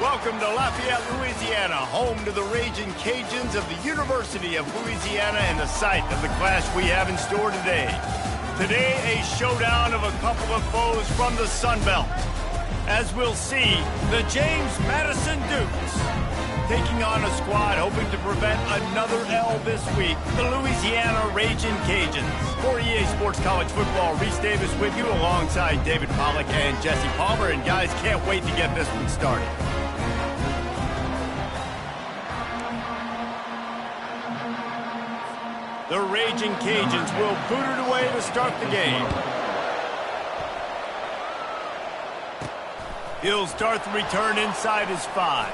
Welcome to Lafayette, Louisiana, home to the Raging Cajuns of the University of Louisiana and the site of the clash we have in store today. Today, a showdown of a couple of foes from the Sun Belt. As we'll see, the James Madison Dukes taking on a squad hoping to prevent another L this week, the Louisiana Raging Cajuns. For EA Sports College Football, Reese Davis with you alongside David Pollack and Jesse Palmer. And guys, can't wait to get this one started. The Raging Cajuns will boot it away to start the game. He'll start the return inside his 5.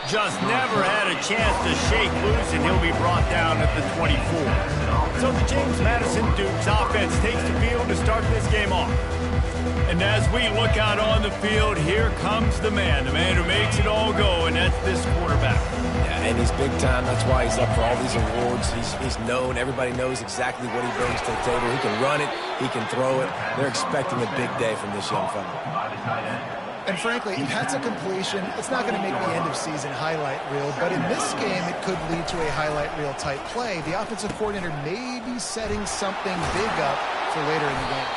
Just never had a chance to shake loose, and he'll be brought down at the 24. So the James Madison Dukes offense takes the field to start this game off. And as we look out on the field, here comes the man who makes it all go, and that's this quarterback. Yeah, and he's big time. That's why he's up for all these awards. He's known. Everybody knows exactly what he brings to the table. He can run it. He can throw it. They're expecting a big day from this young fella. And frankly, if that's a completion, it's not going to make the end-of-season highlight reel. But in this game, it could lead to a highlight reel type play. The offensive coordinator may be setting something big up for later in the game.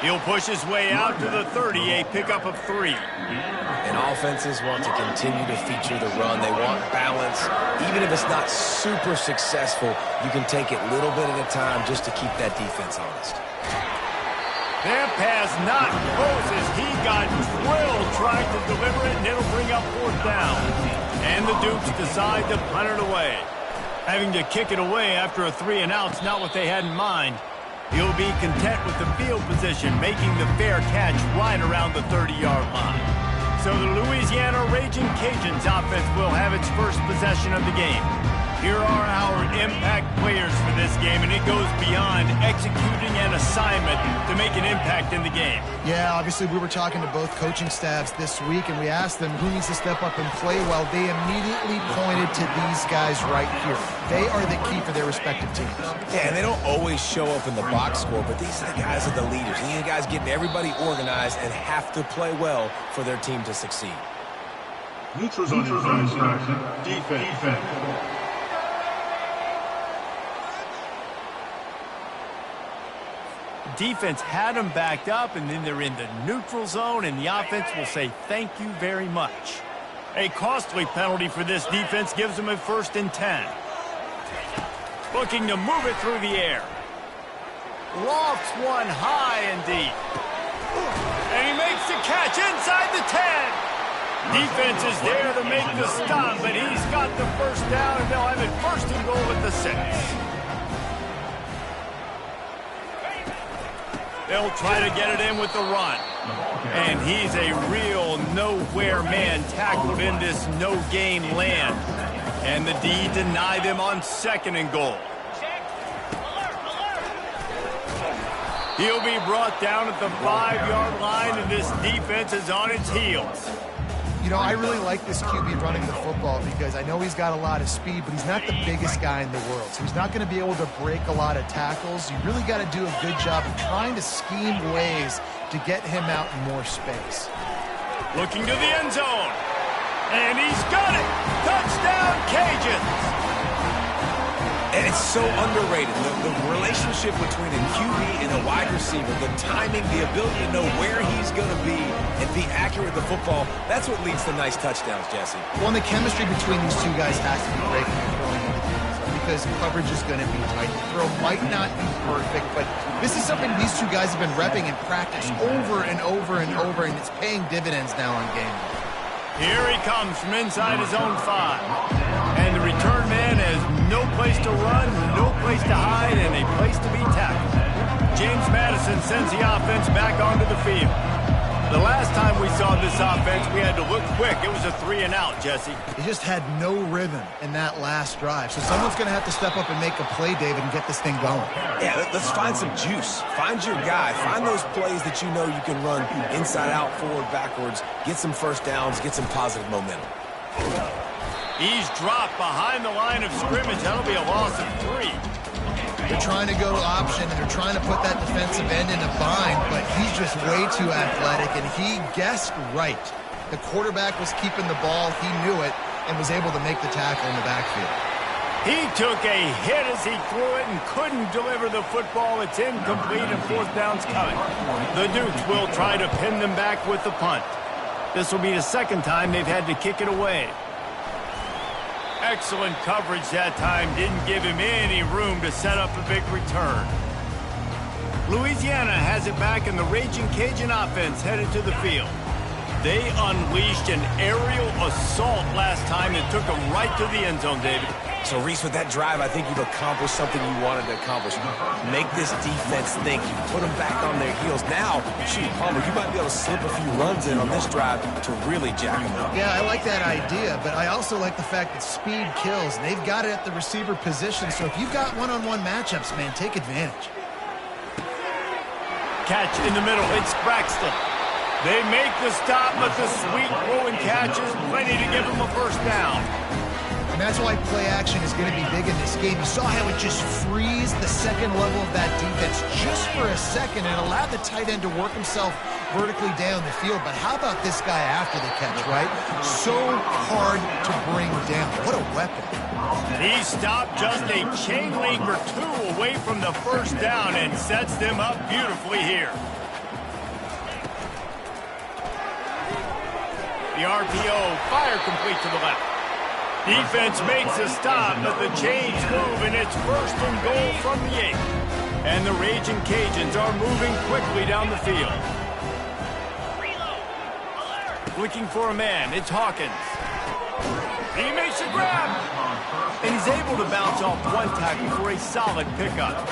He'll push his way out to the 30, a pickup of 3. And offenses want to continue to feature the run. They want balance. Even if it's not super successful, you can take it little bit at a time just to keep that defense honest. That pass not close as he got drilled trying to deliver it, and it'll bring up 4th down. And the Dukes decide to punt it away. Having to kick it away after a 3-and-out's not what they had in mind. He'll be content with the field position, making the fair catch right around the 30-yard line. So the Louisiana Raging Cajuns offense will have its first possession of the game. Here are our impact players for this game, and it goes beyond executing an assignment to make an impact in the game. Yeah, obviously we were talking to both coaching staffs this week, and we asked them who needs to step up and play well. They immediately pointed to these guys right here. They are the key for their respective teams. Yeah, and they don't always show up in the box score, but these are the guys are the leaders. These are the guys getting everybody organized and have to play well for their team to succeed. Neutrals on infraction. Defense. Defense had them backed up, and then they're in the neutral zone, and the offense will say thank you very much. A costly penalty for this defense gives them a 1st and 10. Looking to move it through the air. Lofts one high and deep. And he makes the catch inside the 10. Defense is there to make the stop, but he's got the 1st down, and they'll have it 1st and goal at the 6. They'll try to get it in with the run. And he's a real nowhere man tackled in this no-game land. And the D denied him on 2nd and goal. He'll be brought down at the 5-yard line, and this defense is on its heels. You know, I really like this QB running the football because I know he's got a lot of speed, but he's not the biggest guy in the world. So he's not going to be able to break a lot of tackles. You really got to do a good job of trying to scheme ways to get him out in more space. Looking to the end zone. And he's got it. Touchdown, Cajuns. And it's so underrated. The relationship between a QB and a wide receiver, the timing, the ability to know where he's going to be and be accurate with the football, that's what leads to nice touchdowns, Jesse. Well, and the chemistry between these two guys has to be great when you're throwing into the end zone because coverage is going to be tight. The throw might not be perfect, but this is something these two guys have been repping in practice over and over and over, and it's paying dividends now on game day. Here he comes from inside his own 5. And the return man has no place to run, no place to hide, and a place to be tackled. James Madison sends the offense back onto the field. The last time we saw this offense, we had to look quick. It was a 3-and-out, Jesse. He just had no rhythm in that last drive. So someone's going to have to step up and make a play, David, and get this thing going. Yeah, let's find some juice. Find your guy. Find those plays that you know you can run inside out, forward, backwards. Get some 1st downs. Get some positive momentum. He's dropped behind the line of scrimmage. That'll be a loss of 3. They're trying to go option, and they're trying to put that defensive end in a bind, but he's just way too athletic, and he guessed right. The quarterback was keeping the ball. He knew it and was able to make the tackle in the backfield. He took a hit as he threw it and couldn't deliver the football. It's incomplete and fourth down's coming. The Dukes will try to pin them back with the punt. This will be the second time they've had to kick it away. Excellent coverage that time. Didn't give him any room to set up a big return. Louisiana has it back, and the Raging Cajun offense headed to the field. They unleashed an aerial assault last time and took them right to the end zone, David. So, Reese, with that drive, I think you've accomplished something you wanted to accomplish. Make this defense think. You put them back on their heels. Now, shoot, Palmer, you might be able to slip a few runs in on this drive to really jack them up. Yeah, I like that idea, but I also like the fact that speed kills. And they've got it at the receiver position, so if you've got one-on-one matchups, man, take advantage. Catch in the middle. It's Braxton. They make the stop, but the sweet throwing catch is plenty to give them a first down. And that's why play action is going to be big in this game. You saw how it just frees the second level of that defense just for a second and allowed the tight end to work himself vertically down the field. But how about this guy after the catch, right? So hard to bring down. What a weapon. He stopped just a chain link or two away from the first down and sets them up beautifully here. The RPO, fire complete to the left. Defense makes a stop, but the chains move, and it's first and goal from the 8. And the Raging Cajuns are moving quickly down the field. Looking for a man, it's Hawkins. He makes a grab, and he's able to bounce off one tackle for a solid pickup.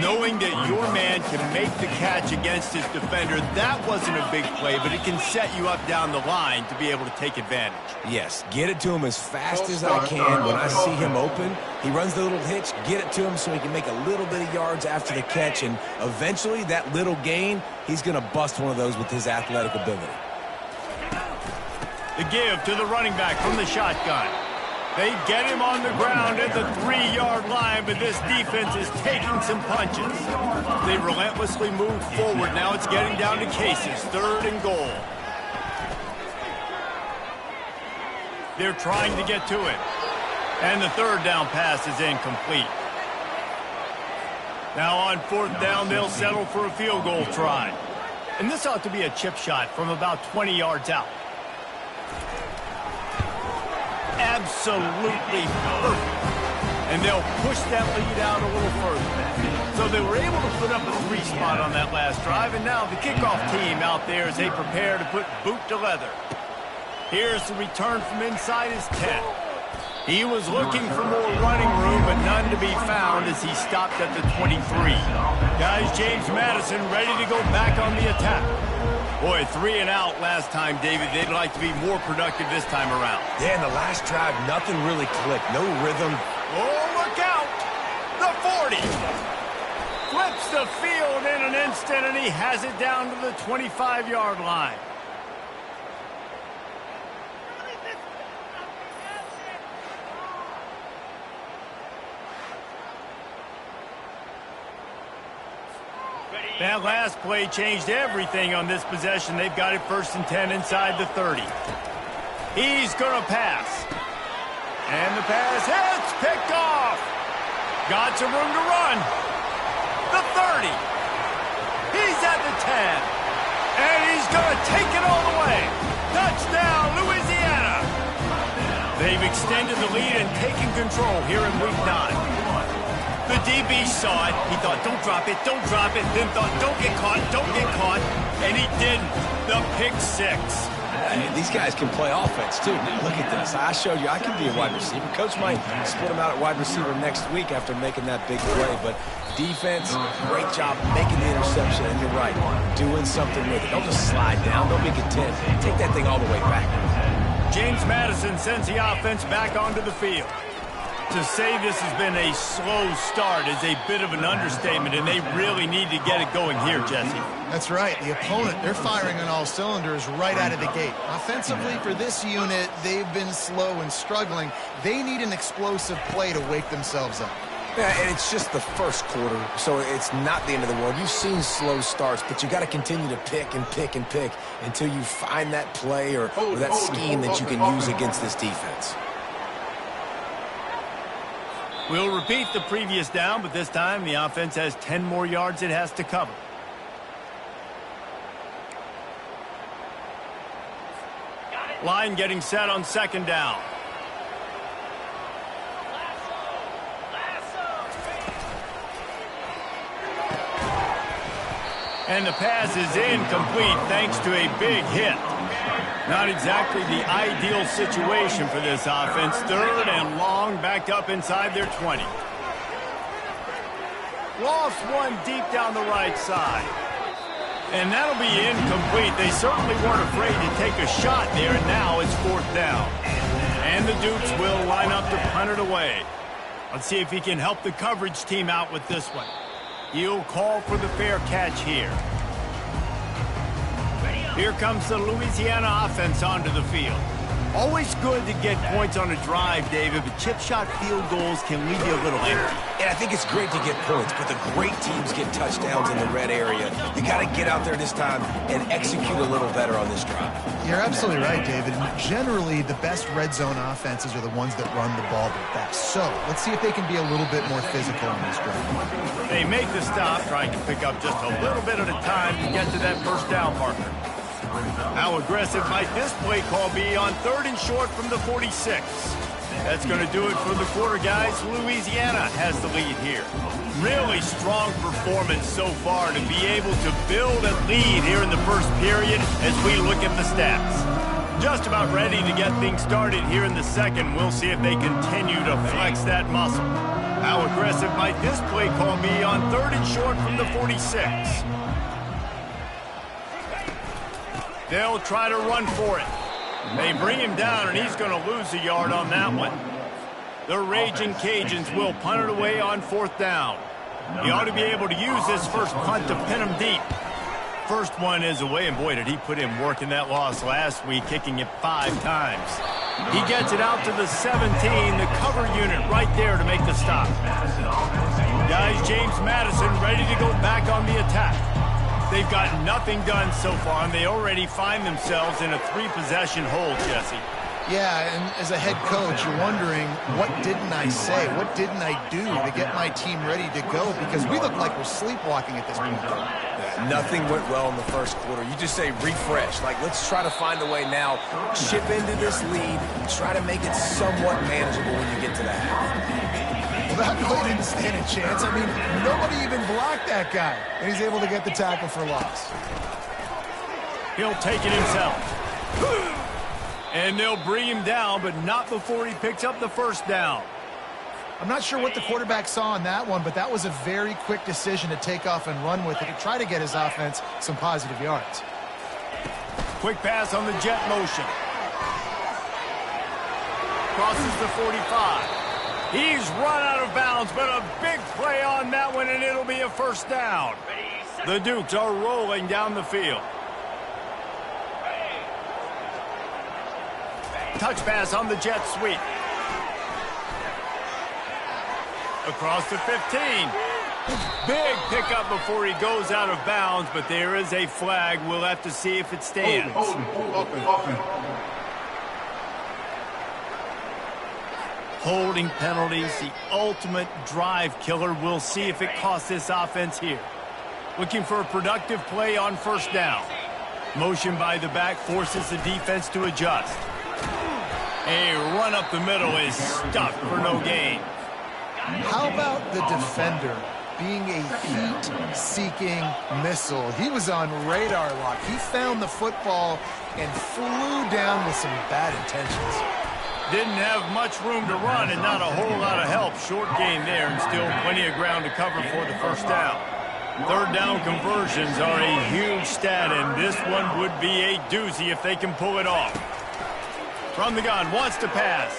Knowing that your man can make the catch against his defender, that wasn't a big play, but it can set you up down the line to be able to take advantage. Yes, get it to him as fast as I can. When I see him open, he runs the little hitch, get it to him so he can make a little bit of yards after the catch, and eventually that little gain, he's going to bust one of those with his athletic ability. The give to the running back from the shotgun. They get him on the ground at the 3-yard line, but this defense is taking some punches. They relentlessly move forward. Now it's getting down to cases. Third and goal. They're trying to get to it. And the third down pass is incomplete. Now on fourth down, they'll settle for a field goal try. And this ought to be a chip shot from about 20 yards out. Absolutely perfect. And they'll push that lead out a little further. So they were able to put up a 3 spot on that last drive, and now the kickoff team out there as they prepare to put boot to leather. Here's the return from inside his 10. He was looking for more running room, but none to be found as he stopped at the 23. Guys, James Madison ready to go back on the attack. Boy, 3 and out last time, David. They'd like to be more productive this time around. Yeah, in the last drive, nothing really clicked. No rhythm. Oh, look out! The 40! Flips the field in an instant, and he has it down to the 25-yard line. That last play changed everything on this possession. They've got it first and 10 inside the 30. He's going to pass. And the pass hits, picked off. Got some room to run. The 30. He's at the 10. And he's going to take it all the way. Touchdown, Louisiana. They've extended the lead and taken control here in week 9. The DB saw it. He thought, don't drop it, then thought, don't get caught, and he didn't. The pick 6. Hey, these guys can play offense, too. Now, look at this. I showed you I can be a wide receiver. Coach might split him out at wide receiver next week after making that big play, but defense, great job making the interception, and you're right, doing something with it. Don't just slide down. Don't be content. Take that thing all the way back. James Madison sends the offense back onto the field. To say this has been a slow start is a bit of an understatement, and they really need to get it going here, Jesse. That's right. The opponent, they're firing on all cylinders right out of the gate. Offensively, for this unit, they've been slow and struggling. They need an explosive play to wake themselves up. Yeah, and it's just the first quarter, so it's not the end of the world. You've seen slow starts, but you got to continue to pick and pick and pick until you find that play or that scheme that you can use against this defense. We'll repeat the previous down, but this time the offense has 10 more yards it has to cover. Line getting set on second down. And the pass is incomplete thanks to a big hit. Not exactly the ideal situation for this offense. Third and long, backed up inside their 20. Lost one deep down the right side. And that'll be incomplete. They certainly weren't afraid to take a shot there, and now it's fourth down. And the Dukes will line up to punt it away. Let's see if he can help the coverage team out with this one. He'll call for the fair catch here. Here comes the Louisiana offense onto the field. Always good to get points on a drive, David, but chip shot field goals can leave you a little empty. And I think it's great to get points, but the great teams get touchdowns in the red area. You got to get out there this time and execute a little better on this drive. You're absolutely right, David. Generally, the best red zone offenses are the ones that run the ball the best. So let's see if they can be a little bit more physical in this drive. They make the stop, trying to pick up just a little bit at a time to get to that first down marker. How aggressive might this play call be on third and short from the 46? That's going to do it for the quarter, guys. Louisiana has the lead here. Really strong performance so far to be able to build a lead here in the first period as we look at the stats. Just about ready to get things started here in the second. We'll see if they continue to flex that muscle. How aggressive might this play call be on third and short from the 46? They'll try to run for it. They bring him down, and he's going to lose a yard on that one. The Raging Cajuns will punt it away on fourth down. He ought to be able to use this first punt to pin him deep. First one is away, and boy, did he put in work in that loss last week, kicking it 5 times. He gets it out to the 17, the cover unit right there to make the stop. Guys, James Madison ready to go back on the attack. They've got nothing done so far, and they already find themselves in a 3-possession hole, Jesse. Yeah, and as a head coach, you're wondering, what didn't I say? What didn't I do to get my team ready to go? Because we look like we're sleepwalking at this point. Yeah, nothing went well in the first quarter. You just say refresh. Like, let's try to find a way now. Chip into this lead. Try to make it somewhat manageable when you get to the half. Well, that play didn't stand a chance. I mean, nobody even blocked that guy. And he's able to get the tackle for loss. He'll take it himself. And they'll bring him down, but not before he picks up the first down. I'm not sure what the quarterback saw on that one, but that was a very quick decision to take off and run with it to try to get his offense some positive yards. Quick pass on the jet motion. Crosses the 45. He's run out of bounds, but a big play on that one, and it'll be a first down. The Dukes are rolling down the field. Touch pass on the jet sweep. Across the 15. Big pickup before he goes out of bounds, but there is a flag. We'll have to see if it stands. Holding penalties, the ultimate drive killer. We'll see if it costs this offense here. Looking for a productive play on first down. Motion by the back forces the defense to adjust. A run up the middle is stuck for no gain. How about the defender being a heat-seeking missile? He was on radar lock. He found the football and flew down with some bad intentions. Didn't have much room to run and not a whole lot of help. Short gain there and still plenty of ground to cover for the first down. Third down conversions are a huge stat, and this one would be a doozy if they can pull it off. From the gun, wants to pass.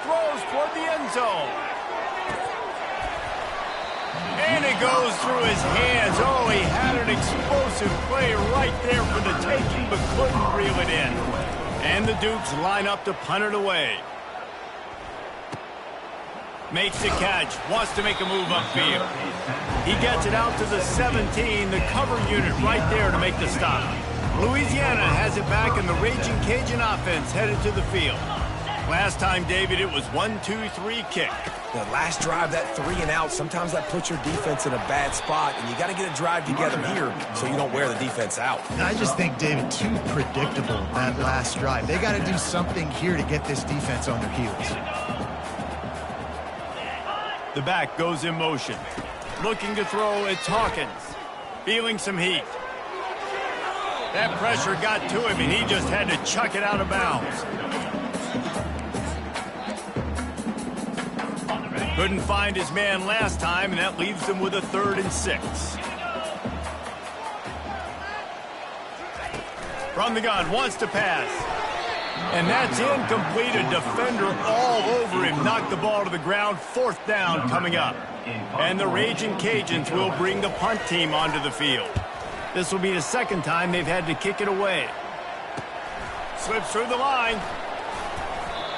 Throws toward the end zone. And it goes through his hands. Oh, he had an explosive play right there for the taking, but couldn't reel it in. And the Dukes line up to punt it away. Makes the catch, wants to make a move upfield. He gets it out to the 17, the cover unit right there to make the stop. Louisiana has it back, and the Raging Cajun offense headed to the field. Last time, David, it was 1-2-3 kick. The last drive, that 3 and out, sometimes that puts your defense in a bad spot, and you got to get a drive together here so you don't wear the defense out. I just think, David, too predictable, that last drive. They got to do something here to get this defense on their heels. The back goes in motion. Looking to throw, it's Hawkins. Feeling some heat. That pressure got to him, and he just had to chuck it out of bounds. Couldn't find his man last time, and that leaves him with a 3rd and 6. From the gun, wants to pass. And that's incomplete. A defender all over him. Knocked the ball to the ground. 4th down coming up. And the Raging Cajuns will bring the punt team onto the field. This will be the 2nd time they've had to kick it away. Slips through the line.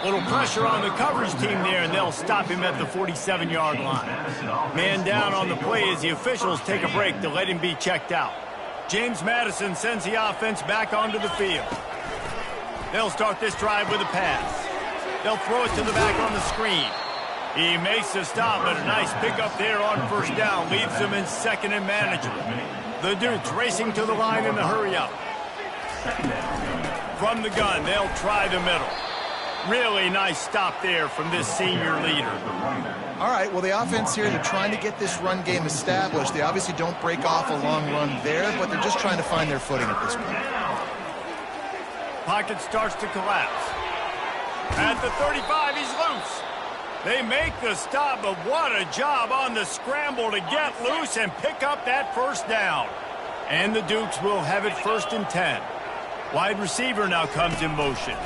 Little pressure on the coverage team there, and they'll stop him at the 47-yard line. Man down on the play as the officials take a break to let him be checked out. James Madison sends the offense back onto the field. They'll start this drive with a pass. They'll throw it to the back on the screen. He makes the stop, but a nice pickup there on 1st down. Leaves them in 2nd and manageable. The Dukes racing to the line in the hurry-up. From the gun, they'll try the middle. Really nice stop there from this senior leader. All right, well, the offense here, they're trying to get this run game established. They obviously don't break off a long run there, but they're just trying to find their footing at this point. Pocket starts to collapse. At the 35, he's loose. They make the stop, but what a job on the scramble to get loose and pick up that 1st down. And the Dukes will have it 1st and 10. Wide receiver now comes in motion.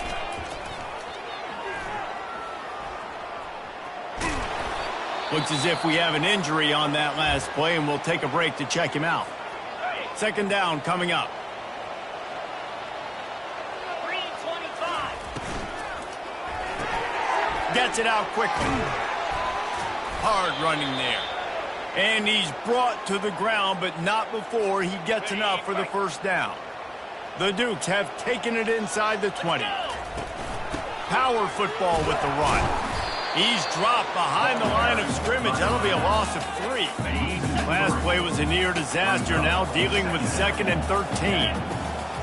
Looks as if we have an injury on that last play, and we'll take a break to check him out. 2nd down coming up. Gets it out quickly. Hard running there. And he's brought to the ground, but not before he gets enough for the 1st down. The Dukes have taken it inside the 20. Power football with the run. He's dropped behind the line of scrimmage. That'll be a loss of 3. Last play was a near disaster, now dealing with 2nd and 13.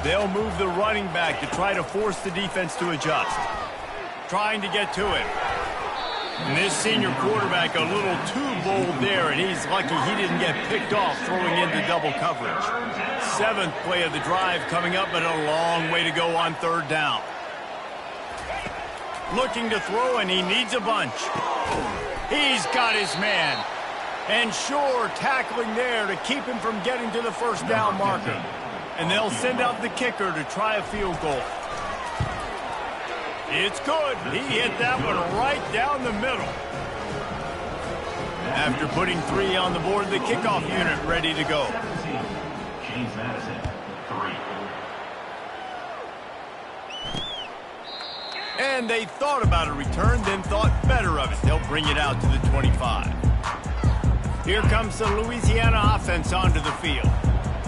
They'll move the running back to try to force the defense to adjust. Trying to get to him. And this senior quarterback a little too bold there, and he's lucky he didn't get picked off throwing into double coverage. 7th play of the drive coming up, but a long way to go on 3rd down. Looking to throw, and he needs a bunch. He's got his man. And sure, tackling there to keep him from getting to the 1st down marker. And they'll send out the kicker to try a field goal. It's good. He hit that one right down the middle. After putting 3 on the board, the kickoff unit ready to go. James Madison, 3. And they thought about a return, then thought better of it. They'll bring it out to the 25. Here comes the Louisiana offense onto the field.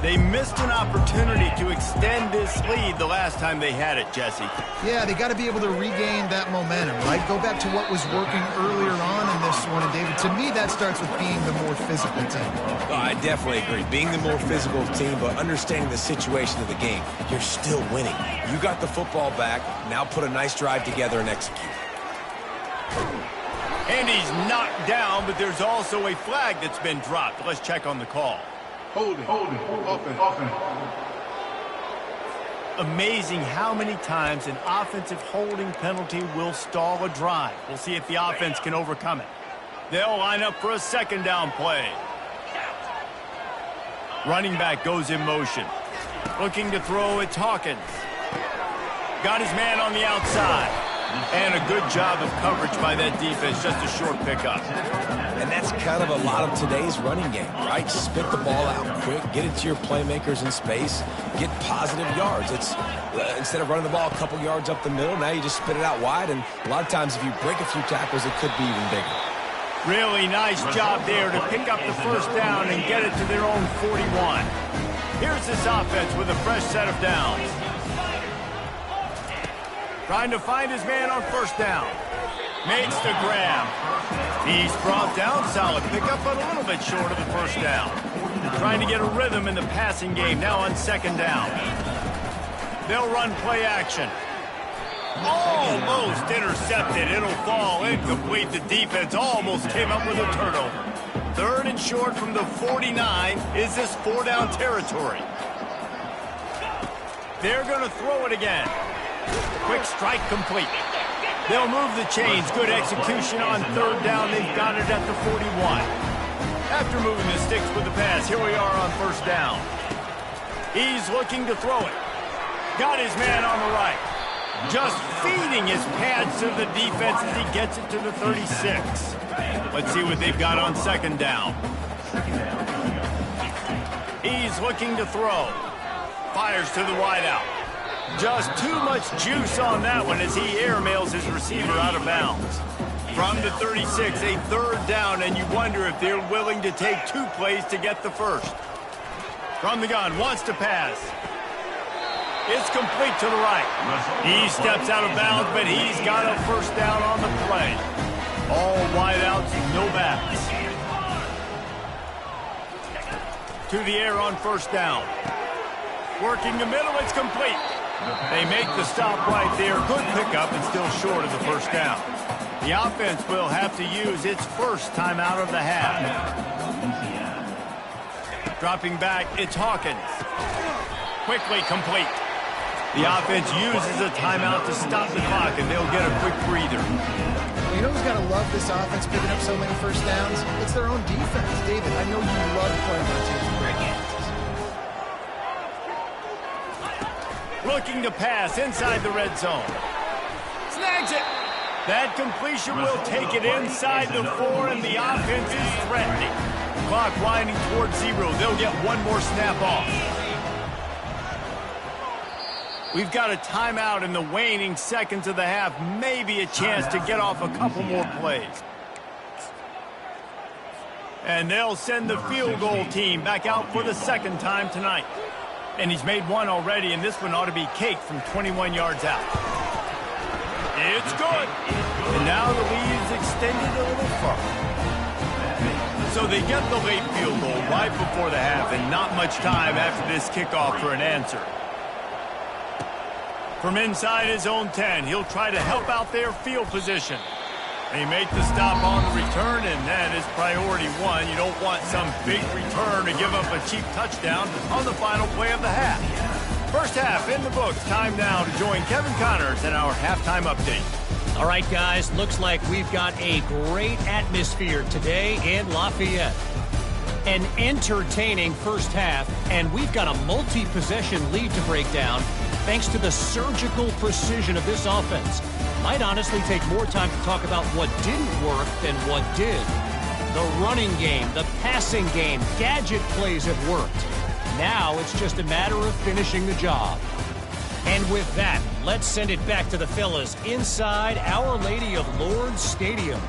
They missed an opportunity to extend this lead the last time they had it, Jesse. Yeah, they got to be able to regain that momentum, right? Go back to what was working earlier on in this one. And, David, to me, that starts with being the more physical team. Oh, I definitely agree. Being the more physical team, but understanding the situation of the game. You're still winning. You got the football back. Now put a nice drive together and execute. And he's knocked down, but there's also a flag that's been dropped. Let's check on the call. Holding, offense. Amazing how many times an offensive holding penalty will stall a drive. We'll see if the offense can overcome it. They'll line up for a 2nd down play. Running back goes in motion. Looking to throw, it's Hawkins. Got his man on the outside. And a good job of coverage by that defense, just a short pickup. And that's kind of a lot of today's running game, right? Spit the ball out quick, get it to your playmakers in space, get positive yards. It's instead of running the ball a couple yards up the middle, now you just spit it out wide, and a lot of times if you break a few tackles, it could be even bigger. Really nice job there to pick up the first down and get it to their own 41. Here's this offense with a fresh set of downs. Trying to find his man on first down. Makes the grab. He's brought down. Solid pickup, but a little bit short of the first down. Trying to get a rhythm in the passing game now on second down. They'll run play action. Almost intercepted. It'll fall incomplete. The defense almost came up with a turnover. Third and short from the 49. Is this 4-down territory? They're going to throw it again. Quick strike complete. They'll move the chains. Good execution on third down. They've got it at the 41. After moving the sticks with the pass, here we are on first down. He's looking to throw it. Got his man on the right. Just feeding his pads to the defense as he gets it to the 36. Let's see what they've got on second down. He's looking to throw. Fires to the wideout. Just too much juice on that one as he airmails his receiver out of bounds. From the 36, a third down, and you wonder if they're willing to take 2 plays to get the first. From the gun, wants to pass. It's complete to the right. He steps out of bounds, but he's got a first down on the play. All wideouts, no backs. To the air on first down. Working the middle, it's complete. They make the stop right there. Good pickup and still short of the first down. The offense will have to use its first timeout of the half. Dropping back, it's Hawkins. Quickly complete. The offense uses a timeout to stop the clock, and they'll get a quick breather. You know who's got to love this offense picking up so many first downs? It's their own defense. David, I know you love playing on teams with great defenses. Looking to pass inside the red zone. Snags it. That completion will take it inside the 4, and the offense is threatening. Clock winding towards 0. They'll get one more snap off. We've got a timeout in the waning seconds of the half. Maybe a chance to get off a couple more plays. And they'll send the field goal team back out for the second time tonight. And he's made one already, and this one ought to be caked from 21 yards out. It's good. And now the lead's extended a little further. So they get the late field goal right before the half, and not much time after this kickoff for an answer. From inside his own 10, he'll try to help out their field position. They make the stop on the return, and that is priority 1. You don't want some big return to give up a cheap touchdown on the final play of the half. First half in the books. Time now to join Kevin Connors in our halftime update. All right, guys, looks like we've got a great atmosphere today in Lafayette. An entertaining first half, and we've got a multi-possession lead to break down thanks to the surgical precision of this offense. Might honestly take more time to talk about what didn't work than what did. The running game, the passing game, gadget plays have worked. Now it's just a matter of finishing the job. And with that, let's send it back to the fellas inside Our Lady of Lourdes Stadium.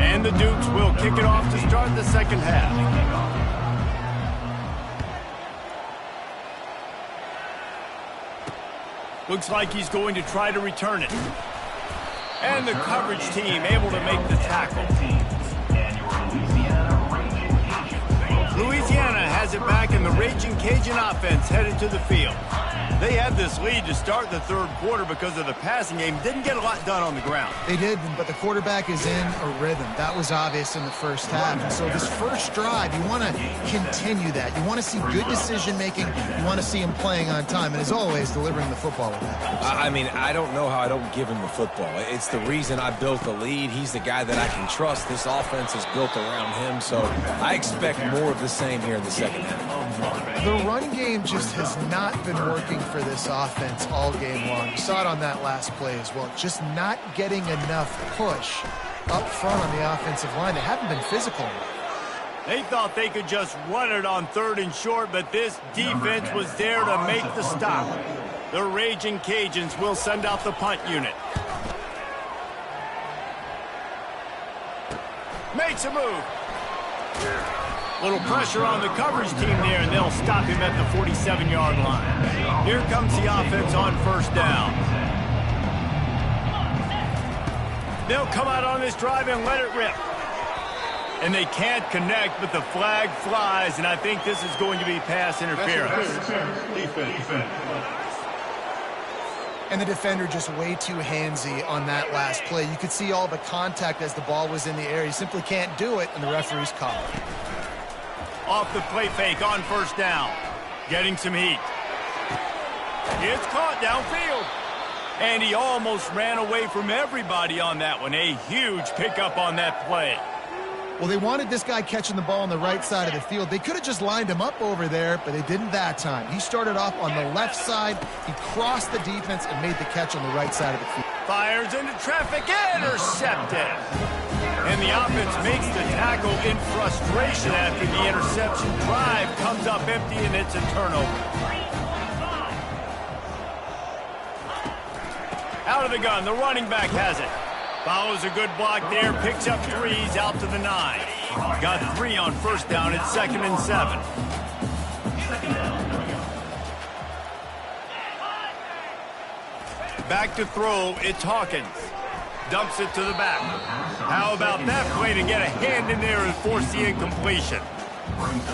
And the Dukes will kick it off to start the second half. Looks like he's going to try to return it. And the coverage team able to make the tackle. Louisiana has it back, and the Raging Cajun offense headed to the field. They had this lead to start the third quarter because of the passing game. Didn't get a lot done on the ground. They did, but the quarterback is in a rhythm. That was obvious in the first half. And so this first drive, you want to continue that. You want to see good decision-making. You want to see him playing on time. And as always, delivering the football with that. I mean, I don't know how I don't give him the football. It's the reason I built the lead. He's the guy that I can trust. This offense is built around him. So I expect more of the same here in the second half. The run game just has not been working for this offense all game long. You saw it on that last play as well. Just not getting enough push up front on the offensive line. They haven't been physical enough. They thought they could just run it on 3rd and short, but this defense was there to make the stop. The Raging Cajuns will send out the punt unit. Makes a move. Little pressure on the coverage team there, and they'll stop him at the 47-yard line. Here comes the offense on 1st down. They'll come out on this drive and let it rip. And they can't connect, but the flag flies, and I think this is going to be pass interference. Defense. And the defender just way too handsy on that last play. You could see all the contact as the ball was in the air. He simply can't do it, and the referee's called. Off the play fake on 1st down. Getting some heat. It's caught downfield. And he almost ran away from everybody on that one. A huge pickup on that play. Well, they wanted this guy catching the ball on the right side of the field. They could have just lined him up over there, but they didn't that time. He started off on the left side. He crossed the defense and made the catch on the right side of the field. Fires into traffic, intercepted. And the offense makes the tackle in frustration after the interception. Drive comes up empty, and it's a turnover. Out of the gun, the running back has it. Follows a good block there, picks up 3s out to the 9. Got 3 on 1st down, it's 2nd and 7. Back to throw, it's Hawkins. Dumps it to the back. How about that play to get a hand in there and force the incompletion?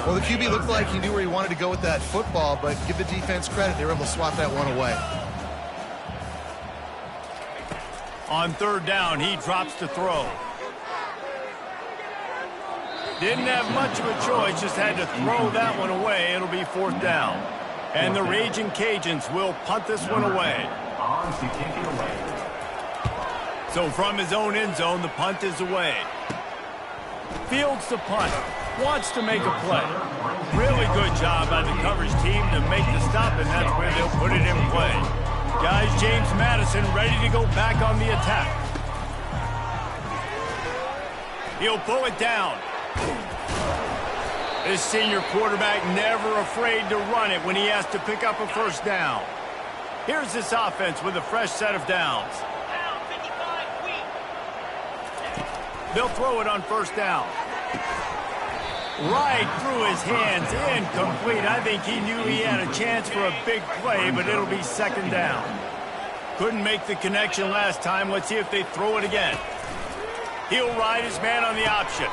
Well, the QB looked like he knew where he wanted to go with that football, but give the defense credit. They were able to swat that one away. On 3rd down, he drops to throw. Didn't have much of a choice, just had to throw that one away. It'll be 4th down. And the Raging Cajuns will punt this one away. So from his own end zone, the punt is away. Fields the punt. Wants to make a play. Really good job by the coverage team to make the stop, and that's where they'll put it in play. Guys, James Madison ready to go back on the attack. He'll pull it down. This senior quarterback never afraid to run it when he has to pick up a 1st down. Here's this offense with a fresh set of downs. They'll throw it on 1st down. Right through his hands, incomplete. I think he knew he had a chance for a big play, but it'll be 2nd down. Couldn't make the connection last time. Let's see if they throw it again. He'll ride his man on the option.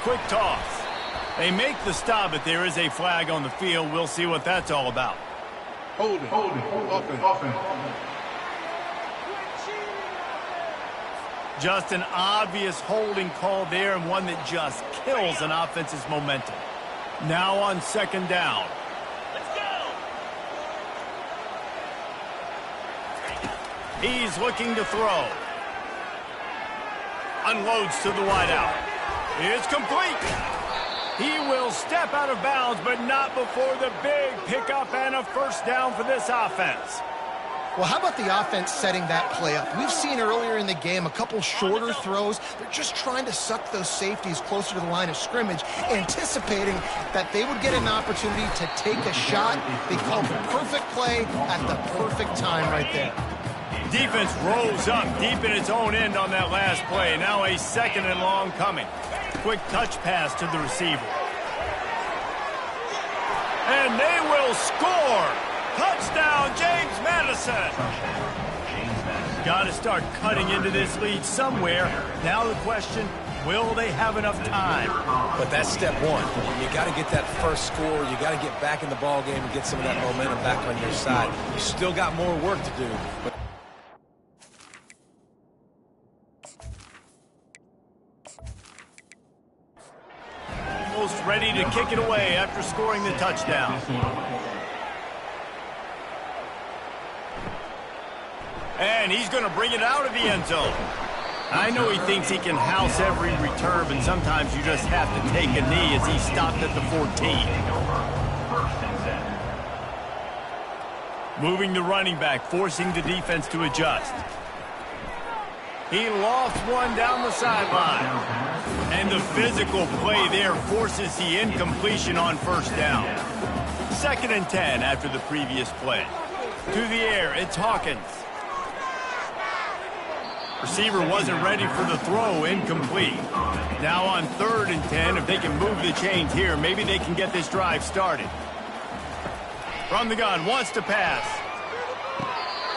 Quick toss. They make the stop, but there is a flag on the field. We'll see what that's all about. Holding. Offense. Just an obvious holding call there, and one that just kills an offense's momentum. Now on 2nd down. Let's go. He's looking to throw. Unloads to the wideout. It's complete. He will step out of bounds, but not before the big pickup and a 1st down for this offense. Well, how about the offense setting that play up? We've seen earlier in the game a couple shorter throws. They're just trying to suck those safeties closer to the line of scrimmage, anticipating that they would get an opportunity to take a shot. They called the perfect play at the perfect time right there. Defense rolls up deep in its own end on that last play. Now a 2nd and long coming. Quick touch pass to the receiver. And they will score! Touchdown, James Madison! Got to start cutting into this lead somewhere. Now the question, will they have enough time? But that's step one. You got to get that first score. You got to get back in the ball game and get some of that momentum back on your side. You still got more work to do. But almost ready to kick it away after scoring the touchdown. And he's going to bring it out of the end zone. I know he thinks he can house every return, but sometimes you just have to take a knee as he stopped at the 14. Moving the running back, forcing the defense to adjust. He lofts one down the sideline. And the physical play there forces the incompletion on first down. 2nd and 10 after the previous play. To the air, it's Hawkins. Receiver wasn't ready for the throw, incomplete. Now on 3rd and 10, if they can move the chains here, maybe they can get this drive started. From the gun, wants to pass.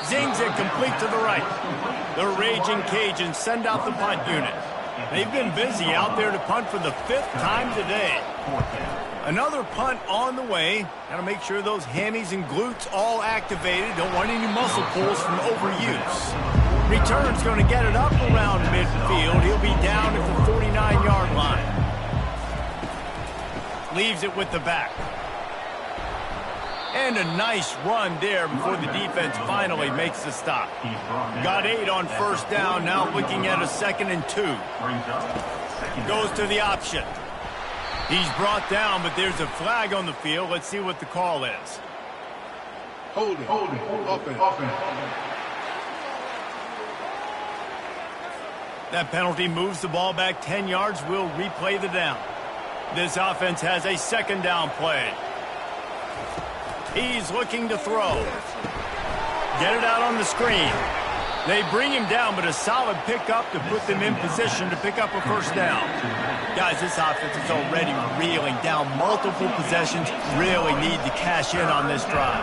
Zings it complete to the right. The Raging Cajuns send out the punt unit. They've been busy out there to punt for the 5th time today. Another punt on the way. Got to make sure those hammies and glutes all activated. Don't want any muscle pulls from overuse. Return's going to get it up around midfield. He'll be down at the 49-yard line. Leaves it with the back. And a nice run there before the defense finally makes the stop. Got 8 on first down, now looking at a 2nd and 2. Goes to the option. He's brought down, but there's a flag on the field. Let's see what the call is. Holding. Offense. That penalty moves the ball back 10 yards. We'll replay the down. This offense has a 2nd down play. He's looking to throw. Get it out on the screen. They bring him down, but a solid pickup to put them in position to pick up a first down. Guys, this offense is already reeling down multiple possessions. Really need to cash in on this drive.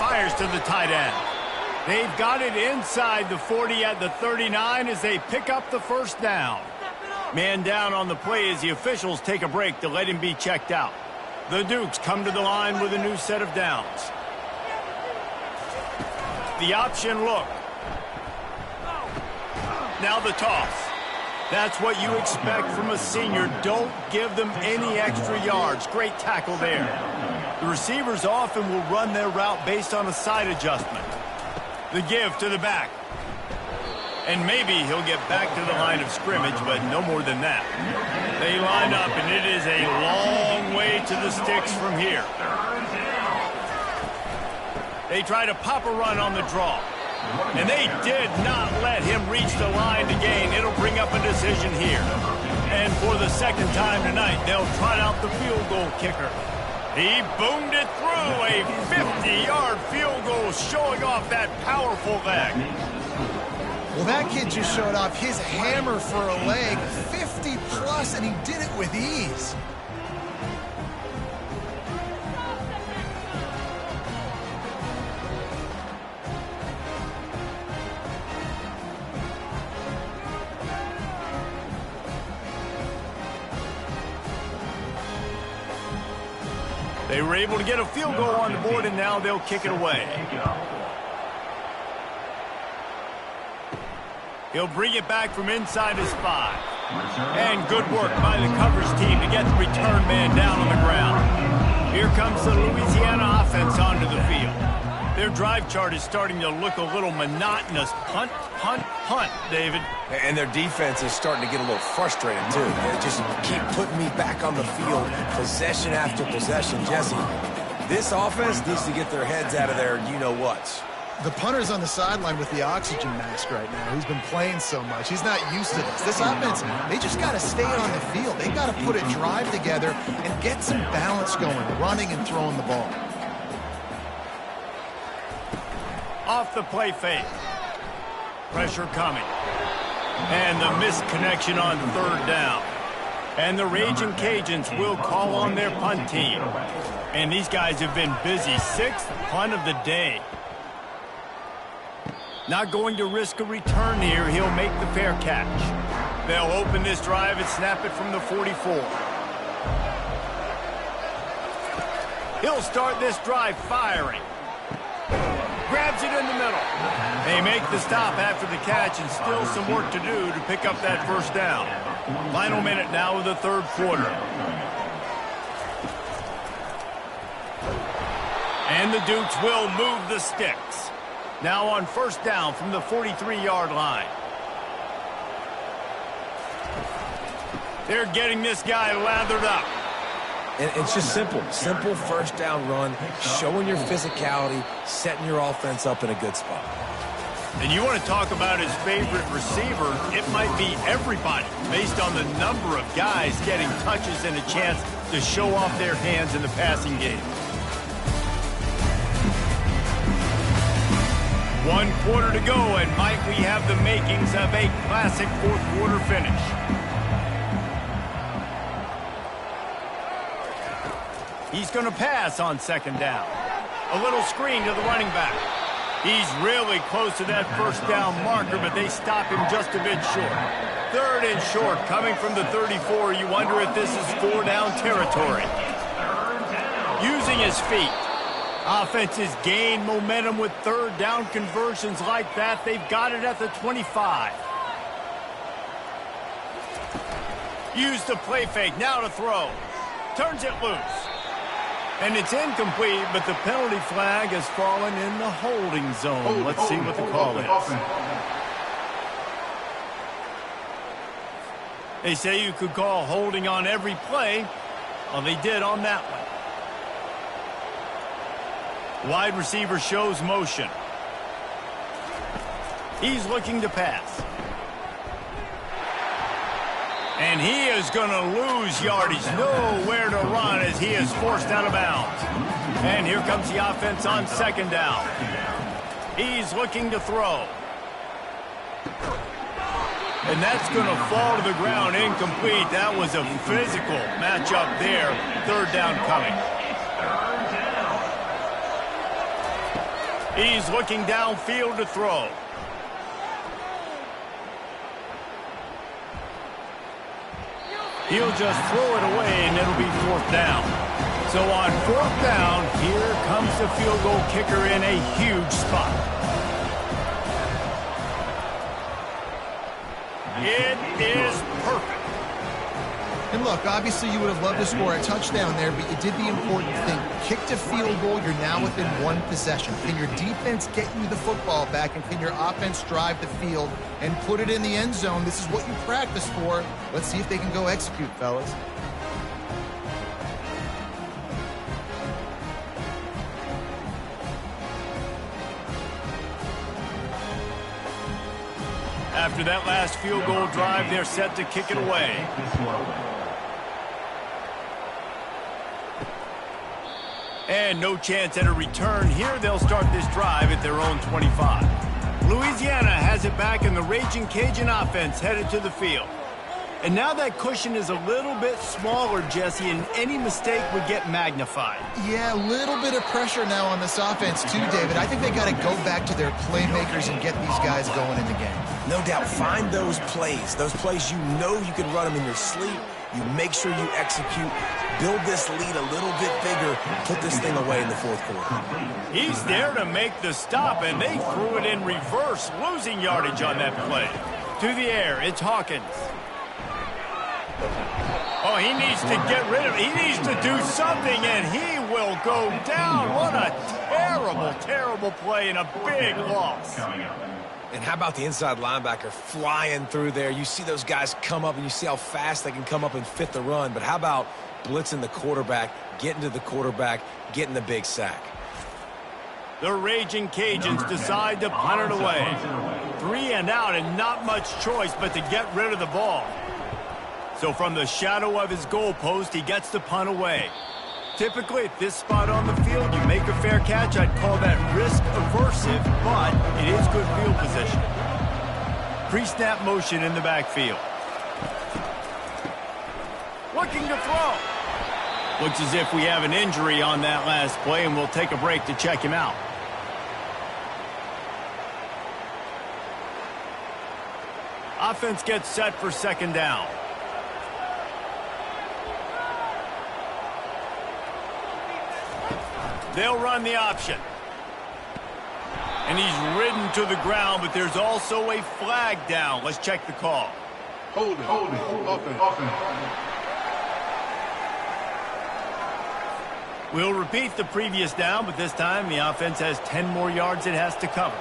Fires to the tight end. They've got it inside the 40 at the 39 as they pick up the first down. Man down on the play as the officials take a break to let him be checked out. The Dukes come to the line with a new set of downs. The option look. Now the toss. That's what you expect from a senior. Don't give them any extra yards. Great tackle there. The receivers often will run their route based on a side adjustment. The give to the back. And maybe he'll get back to the line of scrimmage, but no more than that. They line up, and it is a long way to the sticks from here. They try to pop a run on the draw. And they did not let him reach the line to gain. It'll bring up a decision here. And for the 2nd time tonight, they'll trot out the field goal kicker. He boomed it through. A 50-yard field goal showing off that powerful leg. Well, that kid just showed off his hammer for a leg, 50-plus, and he did it with ease. They were able to get a field goal on the board, and now they'll kick it away. He'll bring it back from inside his 5. And good work by the coverage team to get the return man down on the ground. Here comes the Louisiana offense onto the field. Their drive chart is starting to look a little monotonous. Punt, punt, punt, David. And their defense is starting to get a little frustrated, too. They just keep putting me back on the field, possession after possession. Jesse, this offense needs to get their heads out of their you-know-whats. The punter's on the sideline with the oxygen mask right now. He's been playing so much. He's not used to this. This offense, they just got to stay on the field. They got to put a drive together and get some balance going, running and throwing the ball. Off the play fake. Pressure coming. And the missed connection on 3rd down. And the Raging Cajuns will call on their punt team. And these guys have been busy. 6th punt of the day. Not going to risk a return here. He'll make the fair catch. They'll open this drive and snap it from the 44. He'll start this drive firing. Grabs it in the middle. They make the stop after the catch, and still some work to do to pick up that first down. Final minute now of the 3rd quarter. And the Dukes will move the sticks. Now on first down from the 43-yard line. They're getting this guy lathered up. And it's just simple first down run, showing your physicality, setting your offense up in a good spot. And you want to talk about his favorite receiver, it might be everybody, based on the number of guys getting touches and a chance to show off their hands in the passing game. 1 quarter to go, and might we have the makings of a classic fourth quarter finish. He's going to pass on second down. A little screen to the running back. He's really close to that first down marker, but they stop him just a bit short. 3rd and short, coming from the 34. You wonder if this is 4-down territory. Using his feet. Offenses gain momentum with 3rd down conversions like that. They've got it at the 25. Use the play fake, now to throw. Turns it loose. And it's incomplete, but the penalty flag has fallen in the holding zone. Let's see what the call is. They say you could call holding on every play. Well, they did on that one. Wide receiver shows motion. He's looking to pass. And he is going to lose yardage. Nowhere to run as he is forced out of bounds. And here comes the offense on second down. He's looking to throw. And that's going to fall to the ground incomplete. That was a physical matchup there. 3rd down coming. He's looking downfield to throw. He'll just throw it away, and it'll be 4th down. So on 4th down, here comes the field goal kicker in a huge spot. It is perfect. And look, obviously you would have loved to score a touchdown there, but you did the important thing. Kicked a field goal, you're now within 1 possession. Can your defense get you the football back, and can your offense drive the field and put it in the end zone? This is what you practice for. Let's see if they can go execute, fellas. After that last field goal drive, they're set to kick it away. And no chance at a return here. They'll start this drive at their own 25. Louisiana has it back, and the Raging Cajun offense headed to the field. And now that cushion is a little bit smaller, Jesse, and any mistake would get magnified. Yeah, a little bit of pressure now on this offense too, David. I think they got to go back to their playmakers and get these guys going in the game. No doubt, find those plays you know you can run them in your sleep. You make sure you execute, build this lead a little bit bigger, put this thing away in the 4th quarter. He's there to make the stop, and they threw it in reverse, losing yardage on that play. To the air, it's Hawkins. Oh, he needs to get rid of it. He needs to do something, and he will go down. What a terrible, terrible play and a big loss. And how about the inside linebacker flying through there? You see those guys come up, and you see how fast they can come up and fit the run. But how about blitzing the quarterback, getting to the quarterback, getting the big sack? The Raging Cajuns decide to punt it away. 3 and out, and not much choice but to get rid of the ball. So from the shadow of his goalpost, he gets the punt away. Typically, at this spot on the field, you make a fair catch. I'd call that risk-aversive, but it is good field position. Pre-snap motion in the backfield. Looking to throw. Looks as if we have an injury on that last play, and we'll take a break to check him out. Offense gets set for second down. They'll run the option. And he's ridden to the ground, but there's also a flag down. Let's check the call. Hold it, offense. We'll repeat the previous down, but this time the offense has 10 more yards it has to cover.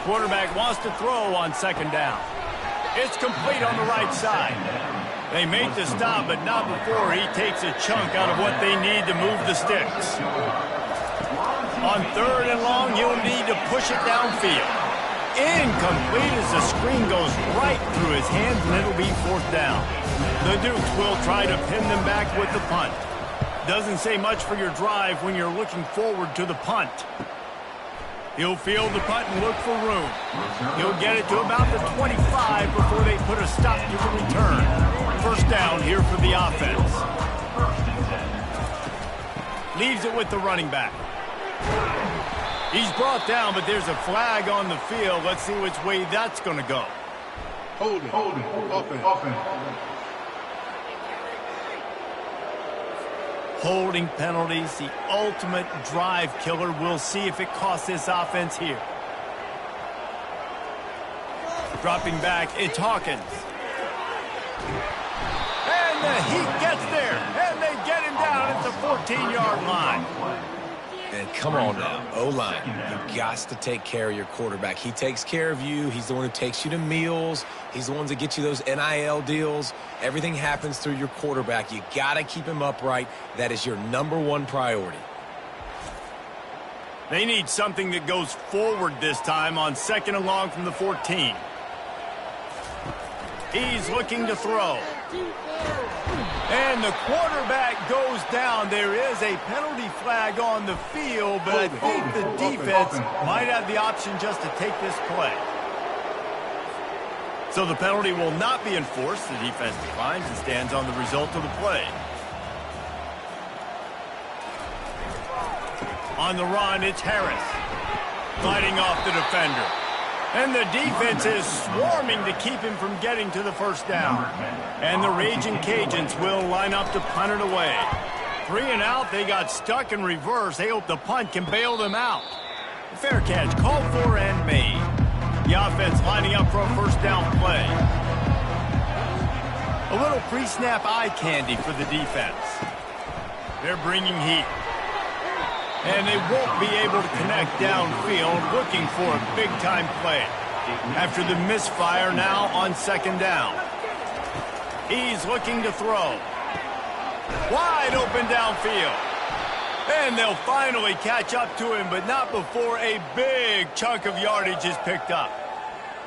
Quarterback wants to throw on second down. It's complete on the right side. They make the stop, but not before he takes a chunk out of what they need to move the sticks. On 3rd and long, you'll need to push it downfield. Incomplete as the screen goes right through his hands, and it'll be 4th down. The Dukes will try to pin them back with the punt. Doesn't say much for your drive when you're looking forward to the punt. He'll field the punt and look for room. He'll get it to about the 25 before they put a stop to the return. 1st down here for the offense. Leaves it with the running back. He's brought down, but there's a flag on the field. Let's see which way that's going to go. Holding, offense. Holding penalties, the ultimate drive killer. We'll see if it costs this offense here. Dropping back, it's Hawkins. And he gets there, and they get him down at the 14-yard line. And come on now, O-line, you've got to take care of your quarterback. He takes care of you. He's the one who takes you to meals. He's the one that gets you those NIL deals. Everything happens through your quarterback. You got to keep him upright. That is your #1 priority. They need something that goes forward this time on 2nd and long from the 14. He's looking to throw. And the quarterback goes down. There is a penalty flag on the field, but I think the defense might have the option just to take this play. So the penalty will not be enforced. The defense declines and stands on the result of the play. On the run, it's Harris. Fighting off the defender. And the defense is swarming to keep him from getting to the 1st down. And the Raging Cajuns will line up to punt it away. 3 and out, they got stuck in reverse. They hope the punt can bail them out. Fair catch, called for and made. The offense lining up for a 1st down play. A little pre-snap eye candy for the defense. They're bringing heat. And they won't be able to connect downfield, looking for a big-time play. After the misfire, now on 2nd down. He's looking to throw. Wide open downfield. And they'll finally catch up to him, but not before a big chunk of yardage is picked up.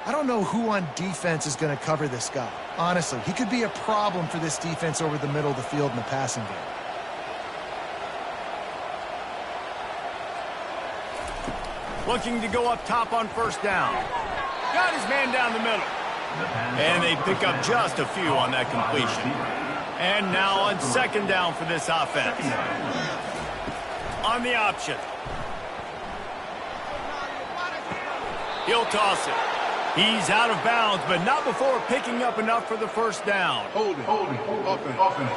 I don't know who on defense is going to cover this guy. Honestly, he could be a problem for this defense over the middle of the field in the passing game. Looking to go up top on 1st down. Got his man down the middle. And they pick up just a few on that completion. And now on 2nd down for this offense. On the option. He'll toss it. He's out of bounds, but not before picking up enough for the 1st down. Holding, offense.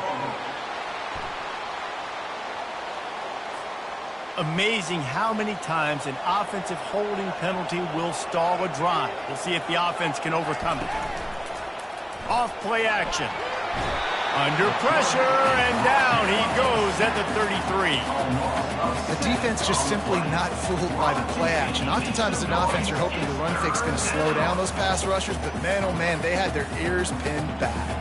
Amazing how many times an offensive holding penalty will stall a drive. We'll see if the offense can overcome it. Off play action. Under pressure, and down he goes at the 33. The defense just simply not fooled by the play action. Oftentimes as an offense, you're hoping the run fake's going to slow down those pass rushers, but man, oh man, they had their ears pinned back.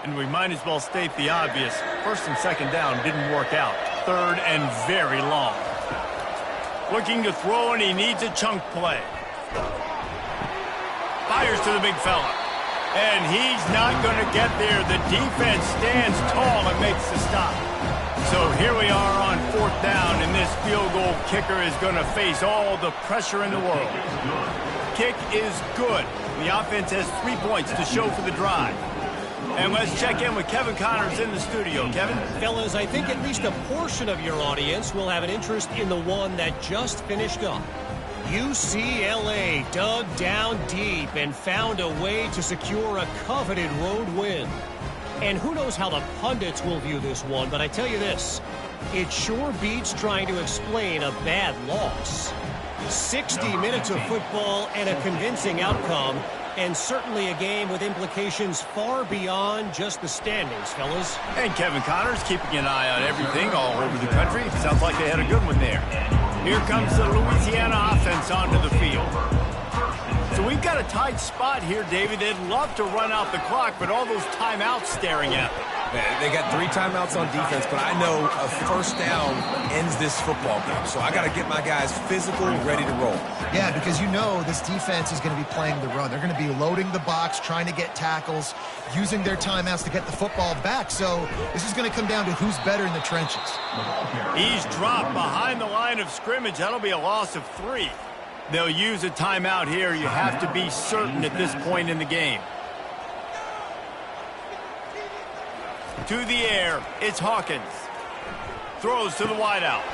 And we might as well state the obvious. 1st and 2nd down didn't work out. 3rd and very long. Looking to throw, and he needs a chunk play. Fires to the big fella. And he's not going to get there. The defense stands tall and makes the stop. So here we are on 4th down, and this field goal kicker is going to face all the pressure in the world. Kick is good. The offense has 3 points to show for the drive. And let's check in with Kevin Connors in the studio. Kevin? Fellas, I think at least a portion of your audience will have an interest in the one that just finished up. UCLA dug down deep and found a way to secure a coveted road win. And who knows how the pundits will view this one, but I tell you this, it sure beats trying to explain a bad loss. 60 minutes of football and a convincing outcome, and certainly a game with implications far beyond just the standings, fellas. And Kevin Connors keeping an eye on everything all over the country. Sounds like they had a good one there. Here comes the Louisiana offense onto the field. So we've got a tight spot here, David. They'd love to run out the clock, but all those timeouts staring at them. They got 3 timeouts on defense, but I know a first down ends this football game. So I got to get my guys physical, ready to roll. Yeah, because you know this defense is going to be playing the run. They're going to be loading the box, trying to get tackles, using their timeouts to get the football back. So this is going to come down to who's better in the trenches. He's dropped behind the line of scrimmage. That'll be a loss of 3. They'll use a timeout here. You have to be certain at this point in the game. To the air, it's Hawkins. Throws to the wideout.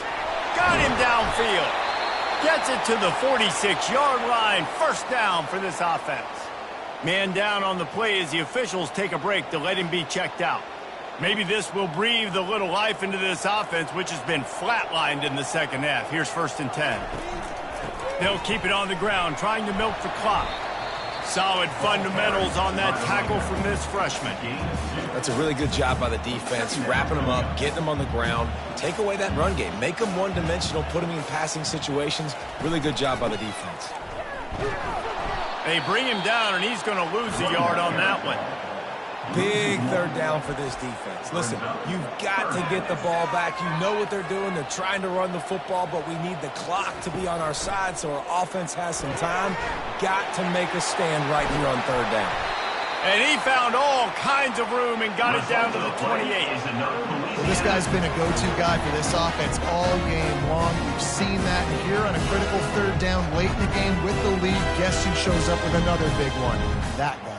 Got him downfield. Gets it to the 46-yard line. First down for this offense. Man down on the play as the officials take a break to let him be checked out. Maybe this will breathe a little life into this offense, which has been flatlined in the second half. Here's 1st and 10. They'll keep it on the ground, trying to milk the clock. Solid fundamentals on that tackle from this freshman. That's a really good job by the defense, wrapping them up, getting them on the ground. Take away that run game. Make them one-dimensional, put them in passing situations. Really good job by the defense. They bring him down, and he's going to lose a yard on that one. Big third down for this defense. Listen, you've got to get the ball back. You know what they're doing. They're trying to run the football, but we need the clock to be on our side so our offense has some time. Got to make a stand right here on 3rd down. And he found all kinds of room and got it down to the 28. Well, this guy's been a go-to guy for this offense all game long. We've seen that here on a critical 3rd down late in the game with the lead. Guess who shows up with another big one? That guy.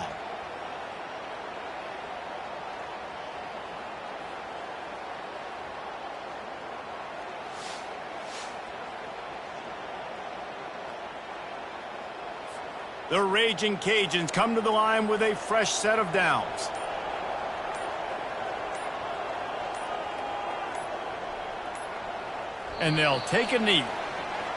The Raging Cajuns come to the line with a fresh set of downs. And they'll take a knee.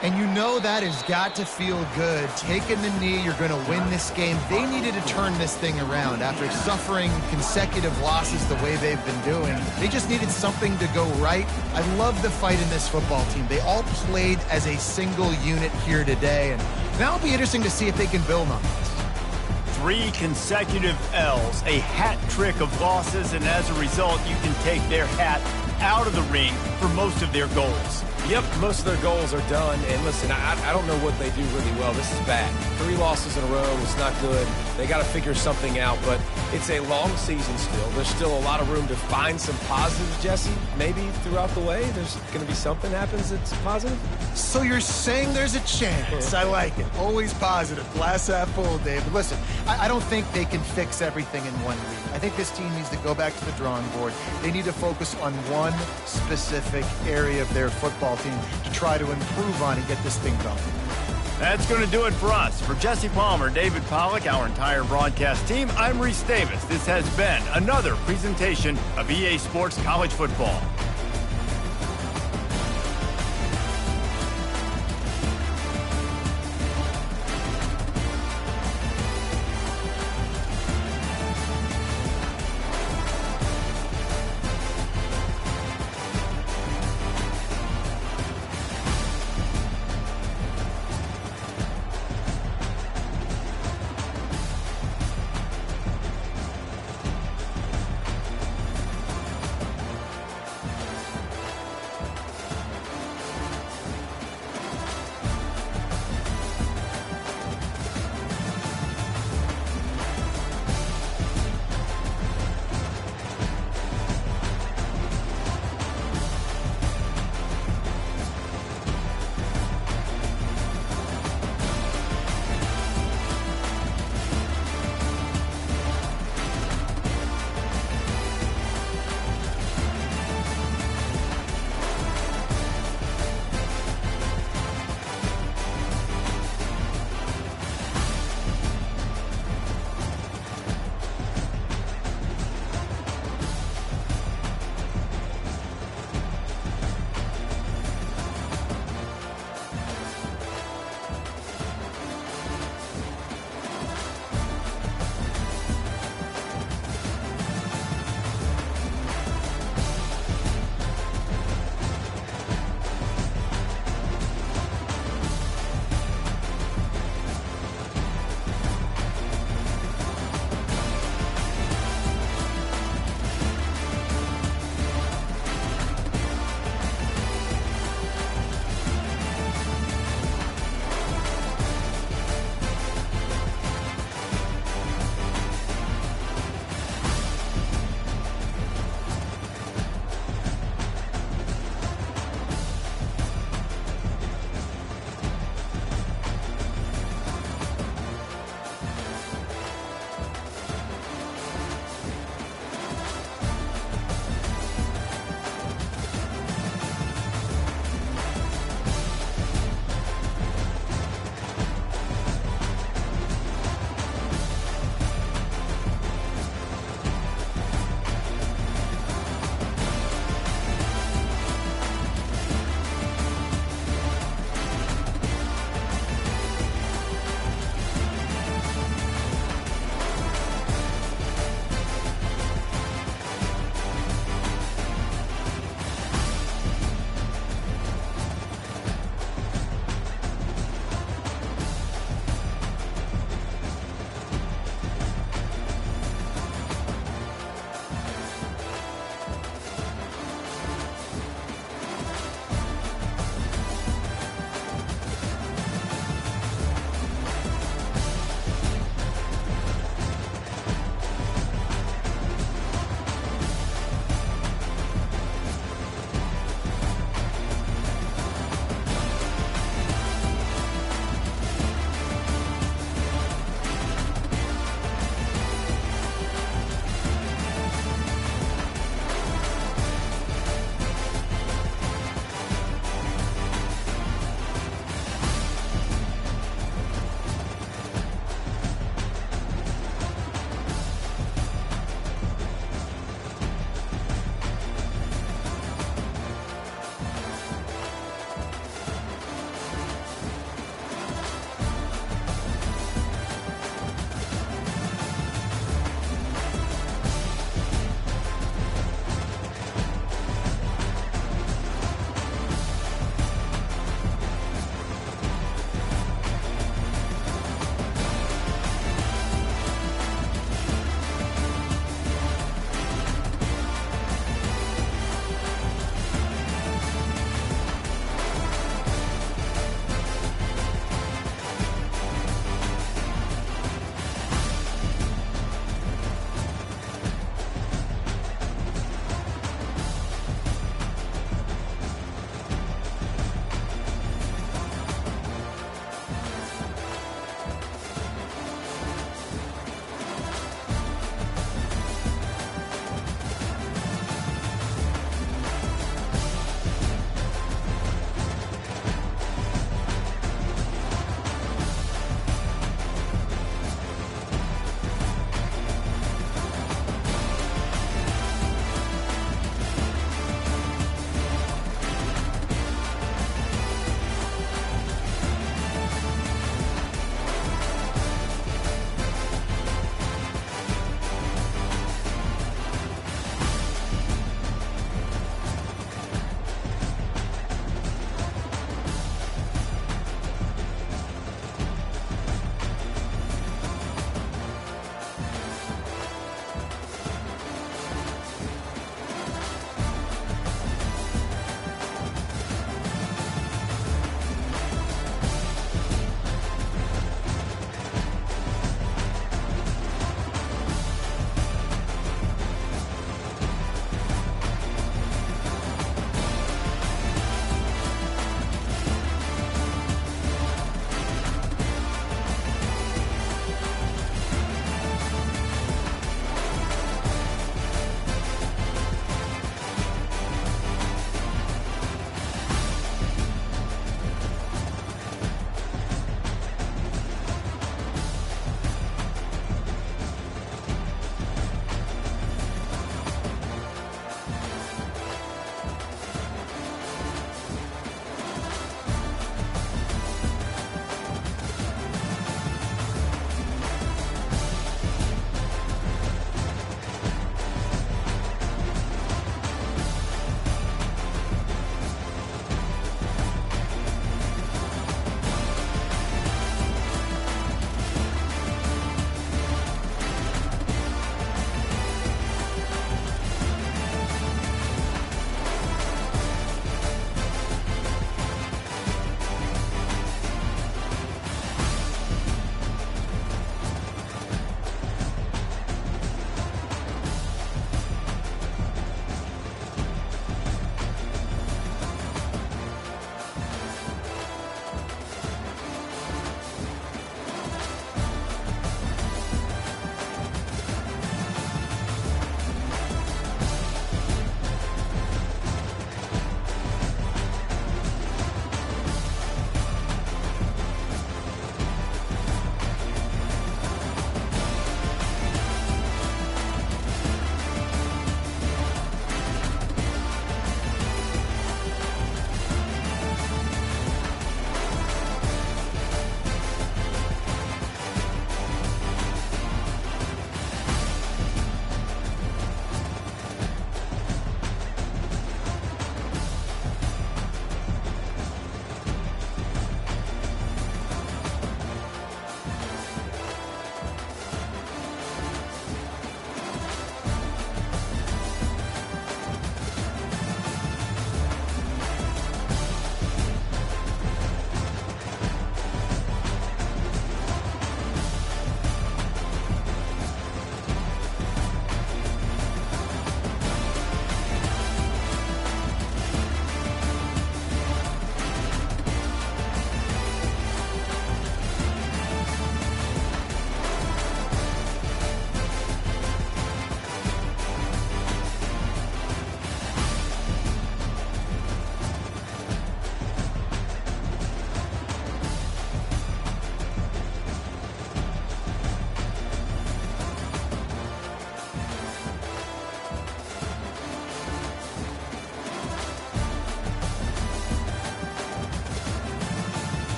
And you know that has got to feel good. Taking the knee, you're going to win this game. They needed to turn this thing around after suffering consecutive losses the way they've been doing. They just needed something to go right. I love the fight in this football team. They all played as a single unit here today, and now it'll be interesting to see if they can build on this. 3 consecutive L's, a hat trick of losses, and as a result, you can take their hat out of the ring for most of their goals. Yep, most of their goals are done. And listen, I don't know what they do really well. This is bad. 3 losses in a row is not good. They got to figure something out, but it's a long season still. There's still a lot of room to find some positives, Jesse. Maybe throughout the way, there's going to be something happens that's positive. So you're saying there's a chance. I like it. Always positive. Glass half full, David. Listen, I don't think they can fix everything in 1 week. I think this team needs to go back to the drawing board. They need to focus on one specific area of their football team to try to improve on and get this thing going. That's going to do it for us. For Jesse Palmer, David Pollack, our entire broadcast team, I'm Reese Davis. This has been another presentation of EA Sports College Football.